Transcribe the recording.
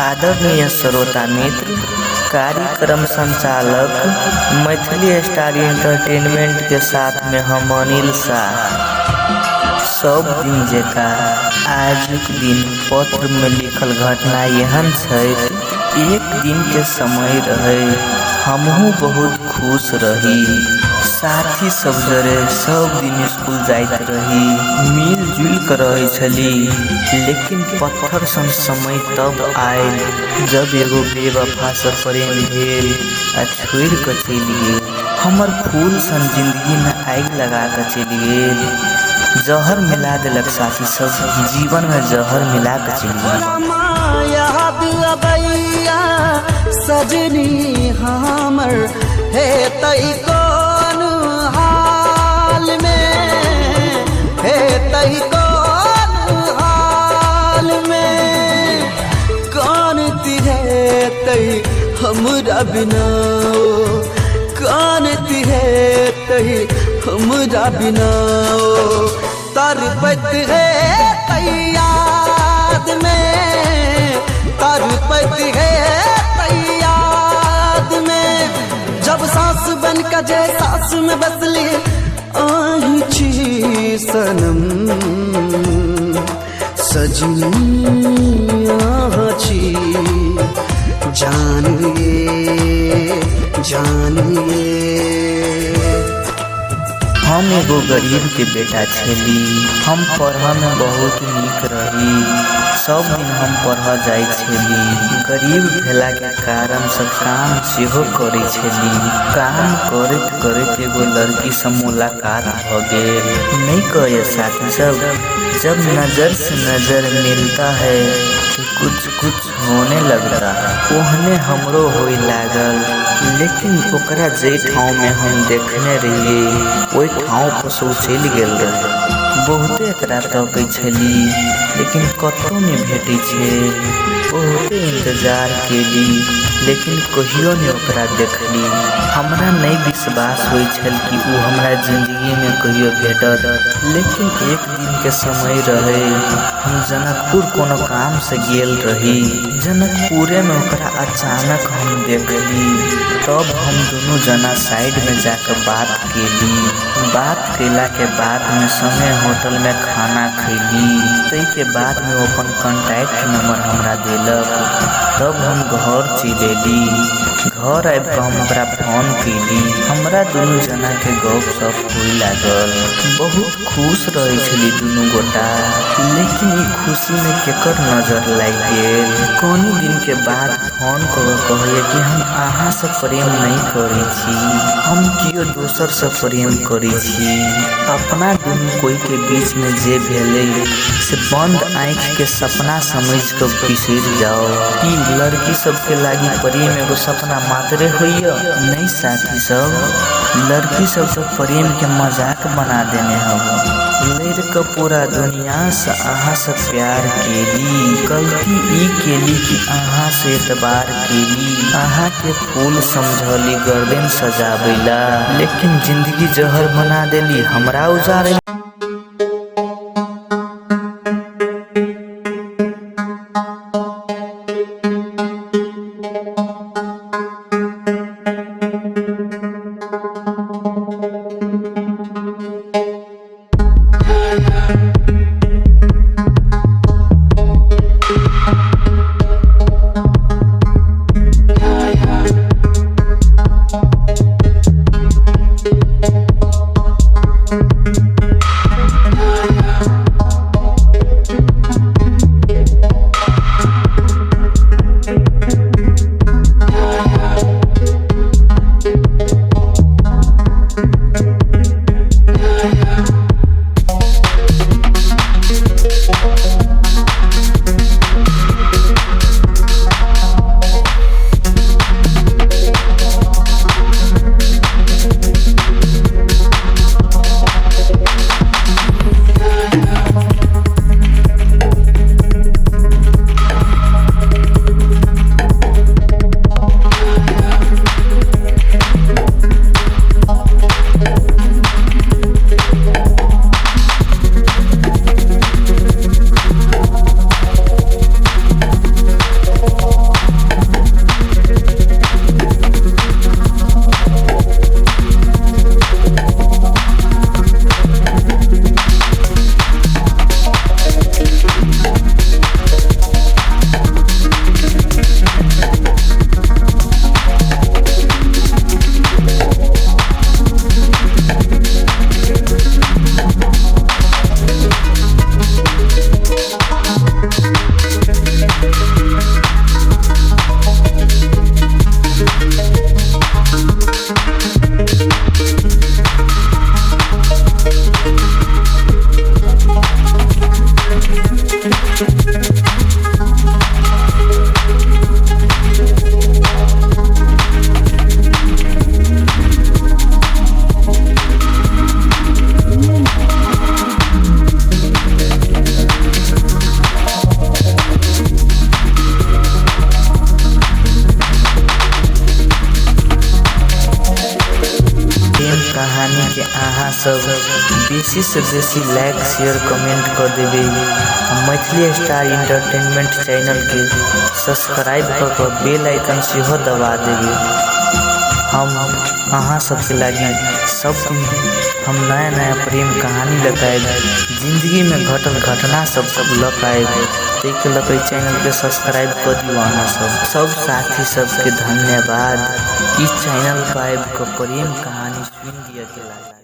आदरणीय श्रोता मित्र, कार्यक्रम संचालक मैथिली स्टार एंटरटेनमेंट के साथ में हम अनिल शाह। सब दिन जेका आजुक दिन पत्र में लिखल घटना एहन छै। एक दिन के समय रहे, हमहू बहुत खुश रही। साथी सब जरे सब दिन स्कूल जाइत रही, मिलजुल कर रहे छली। लेकिन पत्थर सन समय तब आयल जब एगो बेवफा से प्रेम भेल आ छोड़ कर चलि गेल। हमर फूल सन जिंदगी में आग लगा कर चलि गेल। जहर मिला दिलक साथी सब, जीवन में जहर मिला कर चलि गेल। सजनी हमर हे तई कौन हाल में, हे तई कौन हाल में, कौन तिहे तई हमरा बिना, कौन तिहे तई हमरा बिना, तरपत है तई याद में, तरपत है जब सांस बन का जे सांस में बसली आही छी सनम, सजनी आहा छी जानिए जानिए। हम एगो गरीब के बेटा छली। हम पढ़ा में बहुत नीक रही। सब दिन हम पढ़ा जाय छली। गरीब भेला के कारण से काम सेहो करे छली। काम करते करते एगो लड़की से मुलाकात भ गेल। नहीं कहे साथी सब, जब नजर से नजर मिलता है तो कुछ कुछ होने लगता है। ओहने हमरो होई लागल। लेकिन ओकरा जे ठाव में हम देखने रहिए ओई ठाव पर सो चलि गेल रहे। बहुते एकरा तकै छली लेकिन कतौ नहीं भेटै छै। बहुते इंतजार केली लेकिन कहियो नहीं ओकरा देखली। हमरा नहीं विश्वास होइ छल कि वो हमरा जिंदगी में कहियो भेटत। लेकिन एक दिन के समय रहे, हम जनकपुर कोनो काम से गेल रही। जनकपुरे में ओकरा अचानक हम देखली। तब हम दोनों जना साइड में जाकर बात केली। बात केला के बाद में संगे होटल में खाना खैली। तई के बाद में अपन कॉन्टैक्ट नंबर हमरा देलक। तब हम घर चलेली। घर आब के हम ओकरा फोन कैली। हमरा दोनों जना के गप सप होई लागल। बहुत खुश रहे छली दोनों गोटा। लेकिन ई खुशी में केकर नजर लाग गेल। कौनी दिन के बाद फोन कर कहे कि हम अहाँ से प्रेम नहीं करे छी, हम कियो दोसर से प्रेम करे छी। अपना दोनों कोई के बीच में जे भेले से बंद आँख के सपना समझ के बिसर जाओ। कि लड़की सबके लागी प्रेम एगो सपना मात्रे होइए। नहीं साथी सब, लड़की सब तो प्रेम के मजाक बना देने हम। लड़का पूरा दुनिया से अहाँ से प्यार केली। गलती ई केली कि अहाँ से एतबार केली। अहाँ के फूल समझली गर्दन सजावेला, लेकिन जिंदगी जहर बना देली हमरा उजारे। कहानी के अहाँ सब बेसी से बेसी लाइक शेयर कमेंट कर देवे। मैथिली स्टार इंटरटेनमेंट चैनल के सब्सक्राइब कर बेल आइकन सेहो दबा देवे। हम अहाँ सबके लागी सब हम नया नया प्रेम कहानी लगाए, जिंदगी में घटल घटना सब लगाए। देख लगे चैनल के सब्सक्राइब कर दियो। अहाँ सब साथी सबके धन्यवाद। इस चैनल पर प्रेम कहानी सुन दिया के लागी।